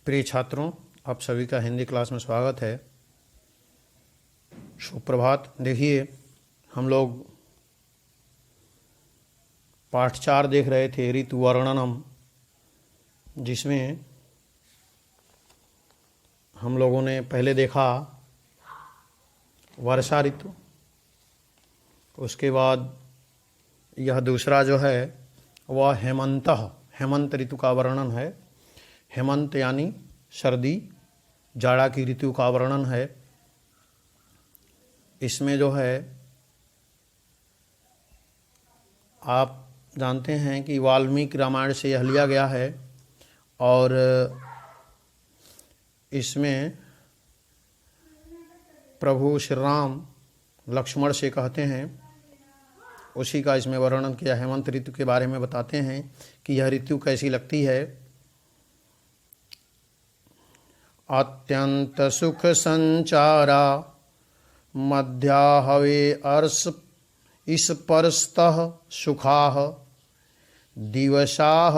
प्रिय छात्रों, आप सभी का हिंदी क्लास में स्वागत है। सुप्रभात। देखिए, हम लोग पाठ 4 देख रहे थे, ऋतु वर्णनम, जिसमें हम लोगों ने पहले देखा वर्षा ऋतु। उसके बाद यह दूसरा जो है वह हेमंत ऋतु का वर्णन है। हेमंत यानी सर्दी जाड़ा की ऋतु का वर्णन है। इसमें जो है आप जानते हैं कि वाल्मीकि रामायण से यह लिया गया है और इसमें प्रभु श्री राम लक्ष्मण से कहते हैं, उसी का इसमें वर्णन किया। हेमंत ऋतु के बारे में बताते हैं कि यह ऋतु कैसी लगती है। अत्यंत सुख संचारा मध्या हवे अर्ष स्पर्शतः सुखाः दिवसाः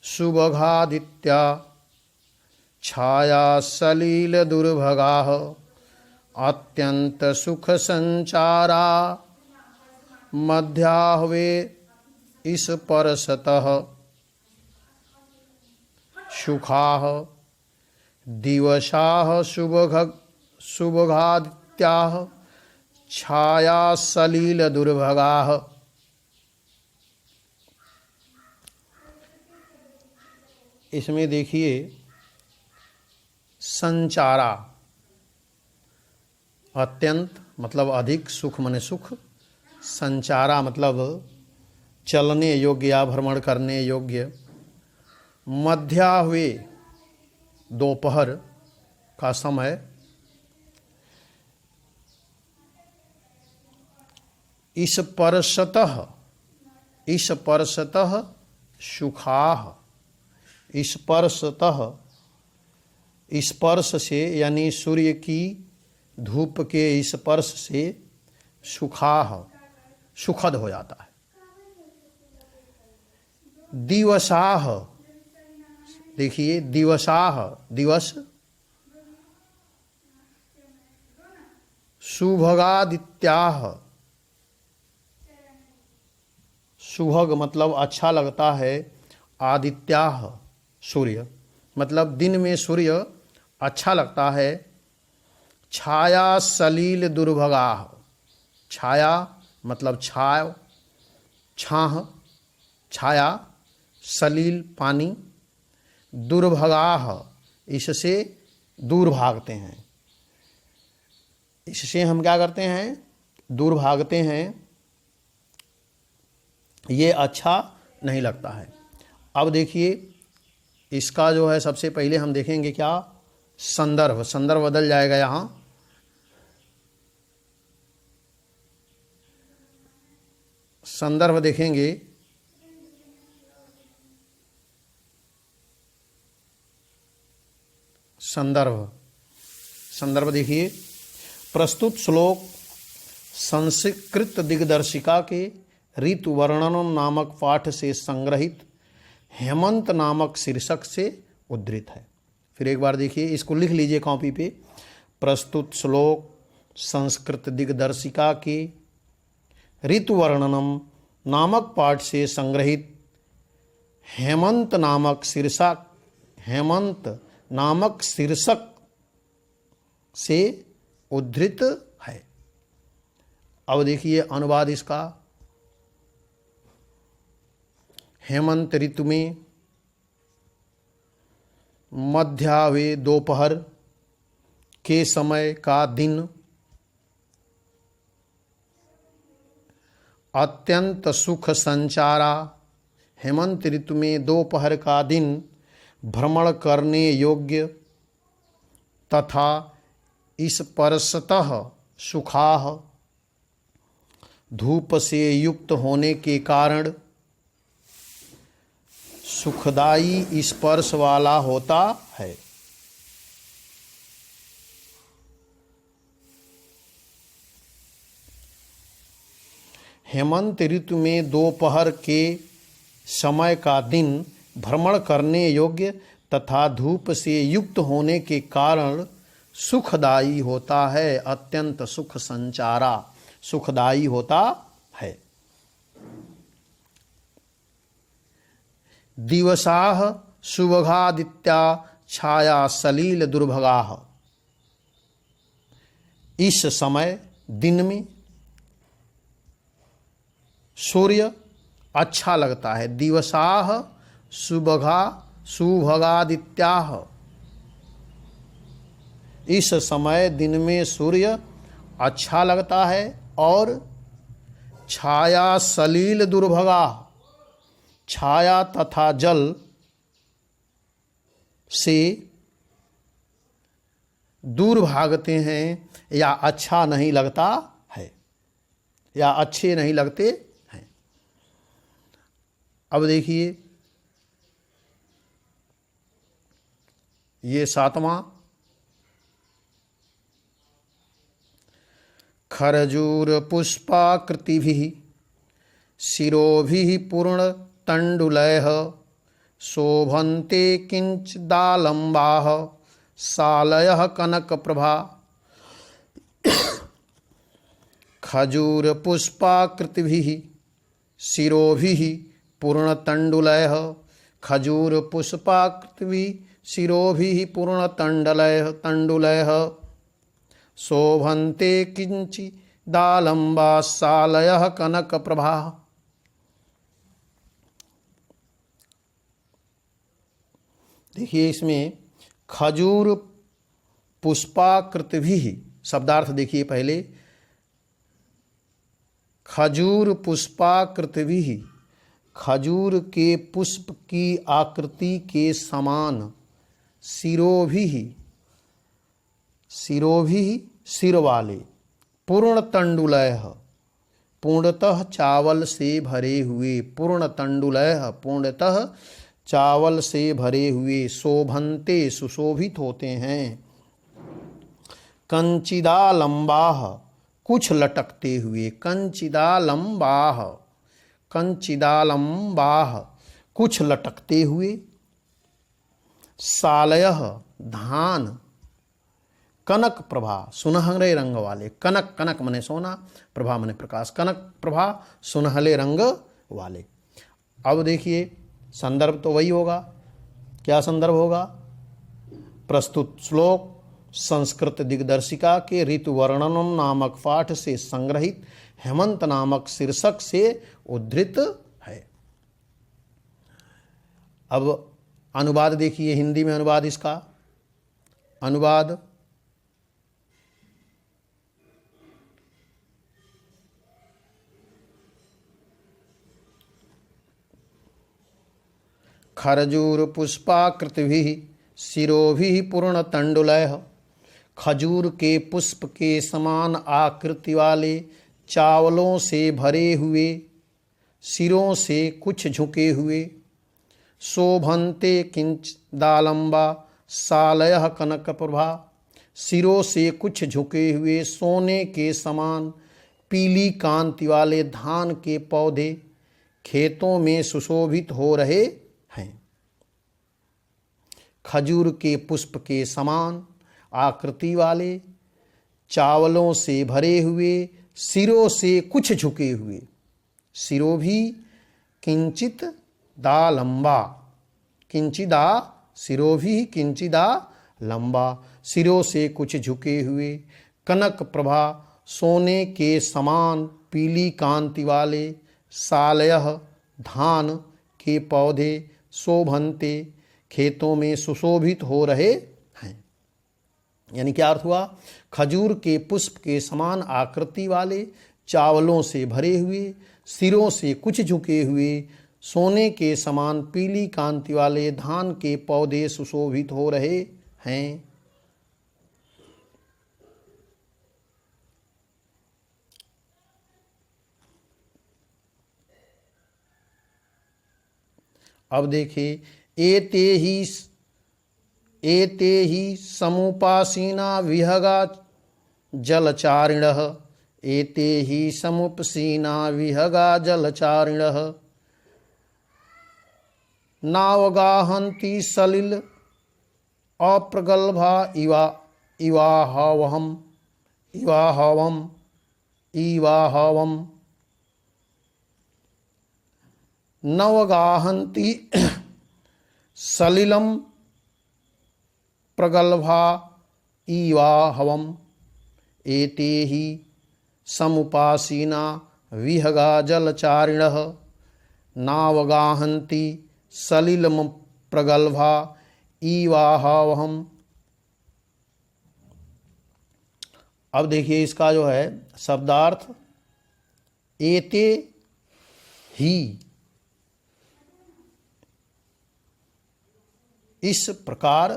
सुभगादित्या छाया सलील दुर्भगाः। अत्यंत सुख संचारा मध्या हवे स्पर्शतः सुखाः दिवसाः शुभगादित्याः छाया सलील दुर्भगाः। इसमें देखिए, संचारा अत्यंत मतलब अधिक, सुख मने सुख, संचारा मतलब चलने योग्य या भ्रमण करने योग्य। मध्या हुए दोपहर का समय, स्पर्शतः सुखाः। स्पर्शतः स्पर्श से यानी सूर्य की धूप के स्पर्श से सुखाः सुखद हो जाता है। दिवसाः, देखिए दिवसाः दिवस, सुभगादित्याः सुभग मतलब अच्छा लगता है, आदित्याः सूर्य मतलब दिन में सूर्य अच्छा लगता है। छाया सलील दुर्भगाः, छाया मतलब छाह छाया, सलील पानी, दुर्भगाः इससे दूर भागते हैं। इससे हम क्या करते हैं? दूर भागते हैं। ये अच्छा नहीं लगता है। अब देखिए, इसका जो है सबसे पहले हम देखेंगे क्या? संदर्भ बदल जाएगा। यहाँ संदर्भ देखेंगे। संदर्भ देखिए, प्रस्तुत श्लोक संस्कृत दिग्दर्शिका के ऋतु वर्णनम नामक पाठ से संग्रहित हेमंत नामक शीर्षक से उद्धृत है। फिर एक बार देखिए, इसको लिख लीजिए कॉपी पे। प्रस्तुत श्लोक संस्कृत दिग्दर्शिका के ऋतु वर्णनम नामक पाठ से संग्रहित हेमंत नामक शीर्षक से उद्धृत है। अब देखिए अनुवाद इसका। हेमंत ऋतु में मध्याह्वे दोपहर के समय का दिन अत्यंत सुख संचारा। हेमंत ऋतु में दोपहर का दिन भ्रमण करने योग्य तथा स्पर्शतः सुखाः धूप से युक्त होने के कारण सुखदायी स्पर्श वाला होता है। हेमंत ऋतु में दोपहर के समय का दिन भ्रमण करने योग्य तथा धूप से युक्त होने के कारण सुखदायी होता है, अत्यंत सुख संचारा, सुखदायी होता है। दिवसाह सुभगादित्या छाया सलील दुर्भगाह। इस समय दिन में सूर्य अच्छा लगता है। दिवसाह सुभगादित्याह, इस समय दिन में सूर्य अच्छा लगता है। और छाया सलील दुर्भगा, छाया तथा जल से दूर भागते हैं या अच्छा नहीं लगता है, या अच्छे नहीं लगते हैं। अब देखिए ये 7वां, खरजूर पुष्पाकृतिभिः शिरोभिः पूर्ण तंडुलैः शोभन्ते किंचिदालंबाः सालयः कनकप्रभा। खजूर पुष्पाकृतिभिः शिरोभिः पूर्णतंडुलैः, खजूर पुष्पाकृतिभिः शिरोभिः पूर्णतंडुलैः शोभन्ते किंचिदालंबा सालयः कनकप्रभा। देखिए इसमें खजूर पुष्पाकृतिभिः शब्दार्थ देखिए पहले। खजूर पुष्पाकृतिभिः, खजूर के पुष्प की आकृति के समान, शिरोभिः, शिरोभिः सिर वाले, पूर्ण तंडुलैः, पूर्णतः चावल से भरे हुए, पूर्ण तंडुलैः पूर्णतः चावल से भरे हुए, शोभन्ते सुशोभित होते हैं, कंचिदालंबाः कुछ लटकते हुए, कंचिदालंबाः, कंचिदालंबाः कुछ लटकते हुए, सालयः धान, कनक प्रभा सुनहरे रंग वाले, कनक, कनक मने सोना, प्रभा मने प्रकाश, कनक प्रभा सुनहले रंग वाले। अब देखिए संदर्भ तो वही होगा, क्या संदर्भ होगा? प्रस्तुत श्लोक संस्कृत दिग्दर्शिका के ऋतु वर्णनम नामक पाठ से संग्रहित हेमंत नामक शीर्षक से उद्धृत है। अब अनुवाद देखिए, हिंदी में अनुवाद इसका, अनुवाद खरजूर पुष्पाकृतिभिः शिरोभिः पूर्णतंडुलैः, खजूर के पुष्प के समान आकृति वाले, चावलों से भरे हुए, सिरों से कुछ झुके हुए, शोभन्ते किंचिदालंबा सालयः कनकप्रभा, सिरों से कुछ झुके हुए सोने के समान पीली कांति वाले धान के पौधे खेतों में सुशोभित हो रहे हैं। खजूर के पुष्प के समान आकृति वाले, चावलों से भरे हुए, सिरों से कुछ झुके हुए, सिरों भी किंचित दा लंबा, किंचिदा, सिरों भी किंचिदा लंबा, सिरों से कुछ झुके हुए, कनक प्रभा सोने के समान पीली कांति वाले, सालयः धान के पौधे, शोभन्ते खेतों में सुशोभित हो रहे हैं। यानी क्या अर्थ हुआ? खजूर के पुष्प के समान आकृति वाले, चावलों से भरे हुए, सिरों से कुछ झुके हुए, सोने के समान पीली कांति वाले धान के पौधे सुशोभित हो रहे हैं। अब देखिए, एते ही समुपासीना विहगा जलचारिणः, एते ही समुपसीना विहगा जलचारिणः, नावगाहन्ति सलिल अप्रगल्भा इवाहवम इवाहवम इवाहवम नवगाहन्ति सलिलम प्रगल्भा इवाहवम एते हि समुपासीना विहगा जलचारिणः नावगाहन्ति सलिलम प्रगल्भा इवाहवम। अब देखिए इसका जो है शब्दार्थ, एते ही, इस प्रकार,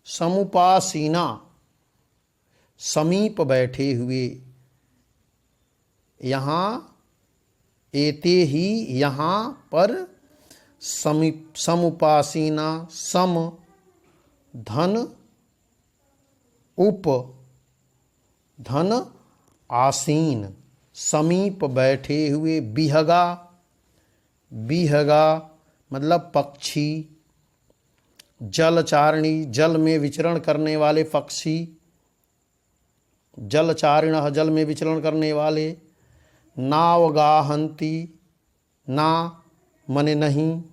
समुपासीना, समीप बैठे हुए, यहाँ एते ही, यहाँ पर समुपासीना, सम धन उप धन आसीन, समीप बैठे हुए, विहगा, विहगा मतलब पक्षी, जलचारिणी जल में विचरण करने वाले पक्षी, जलचारिणः जल में विचरण करने वाले, नावगाहन्ति, ना मने नहीं,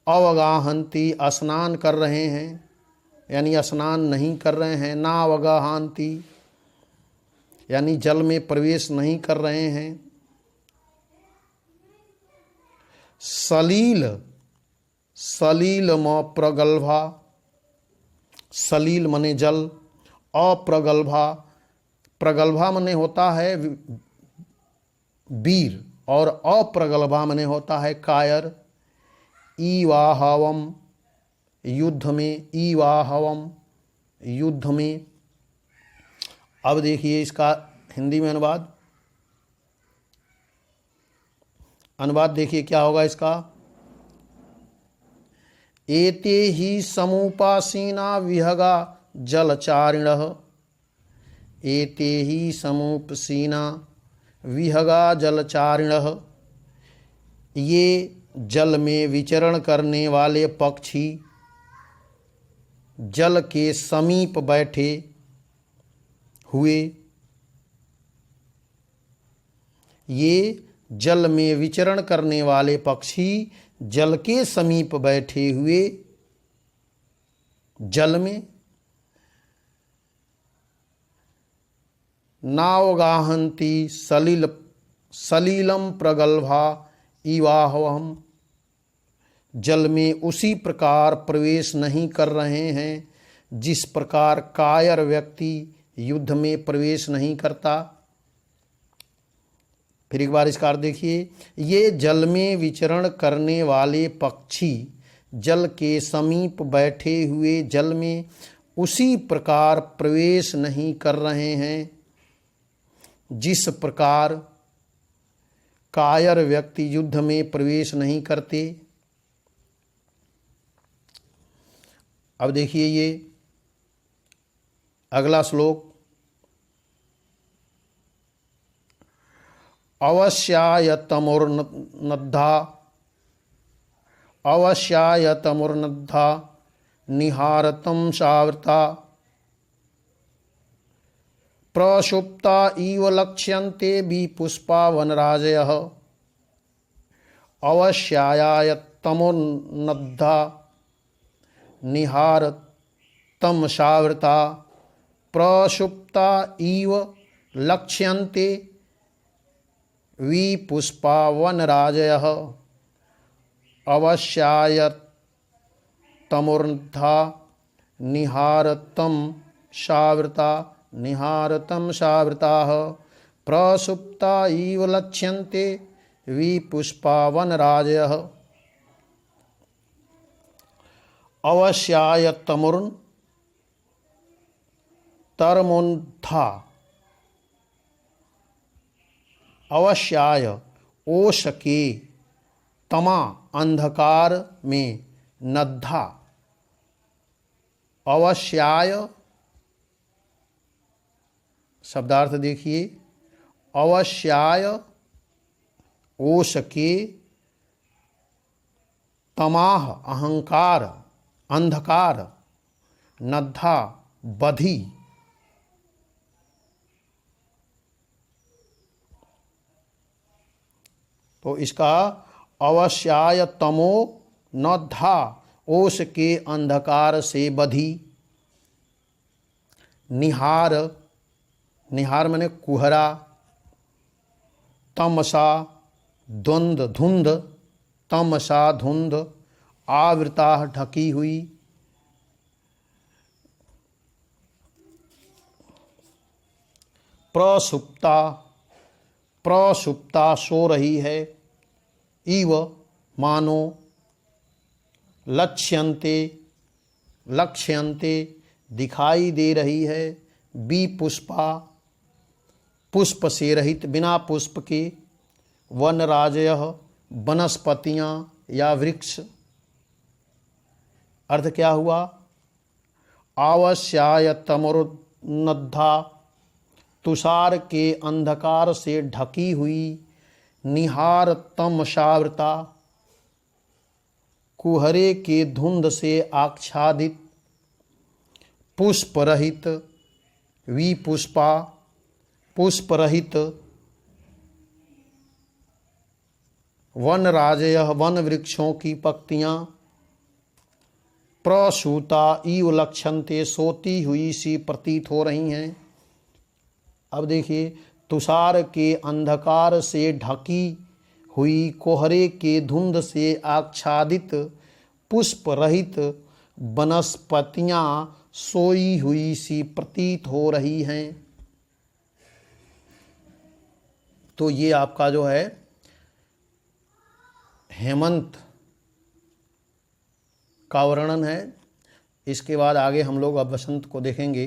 अवगाहन्ति स्नान कर रहे हैं यानी स्नान नहीं कर रहे हैं, नावगाहन्ति यानी जल में प्रवेश नहीं कर रहे हैं। सलील, सलीलम प्रगल्भा, सलील मने जल, अप्रगल्भा, प्रगल्भा मने होता है वीर और अप्रगल्भा मने होता है कायर। इवाहवम युद्ध में, इवाहवम युद्ध में। अब देखिए इसका हिंदी में अनुवाद, देखिए क्या होगा इसका। एते ही समुपासीना विहगा जलचारिणः, एते ही समुपसीना विहगा जलचारिणः, ये जल में विचरण करने वाले पक्षी, जल के समीप बैठे हुए, ये जल में विचरण करने वाले पक्षी जल के समीप बैठे हुए, जल में, नावगाहन्ति सलिलम प्रगल्भा इवाहवम, जल में उसी प्रकार प्रवेश नहीं कर रहे हैं जिस प्रकार कायर व्यक्ति युद्ध में प्रवेश नहीं करता। फिर एक बार इसका अर्थ देखिए, ये जल में विचरण करने वाले पक्षी जल के समीप बैठे हुए जल में उसी प्रकार प्रवेश नहीं कर रहे हैं जिस प्रकार कायर व्यक्ति युद्ध में प्रवेश नहीं करते। अब देखिए ये अगला श्लोक, अवश्यायतमुर्नद्धा, अवश्यायतमुर्नद्धा निहारतं सावृता, प्रसुप्ता इव लक्ष्यन्ते विपुष्पा वनराजयः, अवश्यायतमुर्नद्धा निहारतं सावृता, प्रसुप्ता इव लक्ष्यन्ते विपुष्पा वनराजयः, अवश्यायतमुर्नद्धा निहारतं सावृता, निहारतं सावृताः, प्रसुप्ता इव लक्ष्यन्ते विपुष्पा वनराजयः। अवश्यायतमुर्न तरमुन्धा, अवश्याय ओश के, तमा अंधकार में, नद्धा, अवश्याय शब्दार्थ देखिए, अवश्याय ओष के तमाह अहंकार अंधकार नद्धा बधी। तो इसका अवश्याय तमो नद्धा ओष के अंधकार से बधी। निहार, निहार माने कुहरा, तमसा द्वंद धुंध, तमसा धुंध, आवृता ढकी हुई। प्रसुप्ता, प्रसुप्ता सो रही है। इव मानो, लक्ष्यन्ते, लक्ष्यन्ते दिखाई दे रही है। विपुष्पा, पुष्प से रहित, बिना पुष्प के। वनराजयः, वनस्पतियाँ या वृक्ष। अर्थ क्या हुआ? आवश्याय तमरुन्नद्धा, तुषार के अंधकार से ढकी हुई। निहार तमसावृता, कुहरे के धुंध से आच्छादित। पुष्प रहित, विपुष्पा पुष्प रहित। वनराजयः, वन वृक्षों की पत्तियां। प्रसूता इव लक्ष्यन्ते, सोती हुई सी प्रतीत हो रही हैं। अब देखिए, तुषार के अंधकार से ढकी हुई, कोहरे के धुंध से आच्छादित, पुष्प रहित वनस्पतियां सोई हुई सी प्रतीत हो रही हैं। तो ये आपका जो है हेमंत का वर्णन है। इसके बाद आगे हम लोग अब बसंत को देखेंगे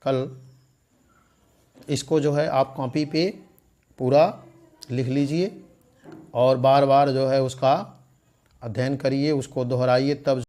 कल। इसको जो है आप कॉपी पे पूरा लिख लीजिए और बार बार जो है उसका अध्ययन करिए, उसको दोहराइए, तब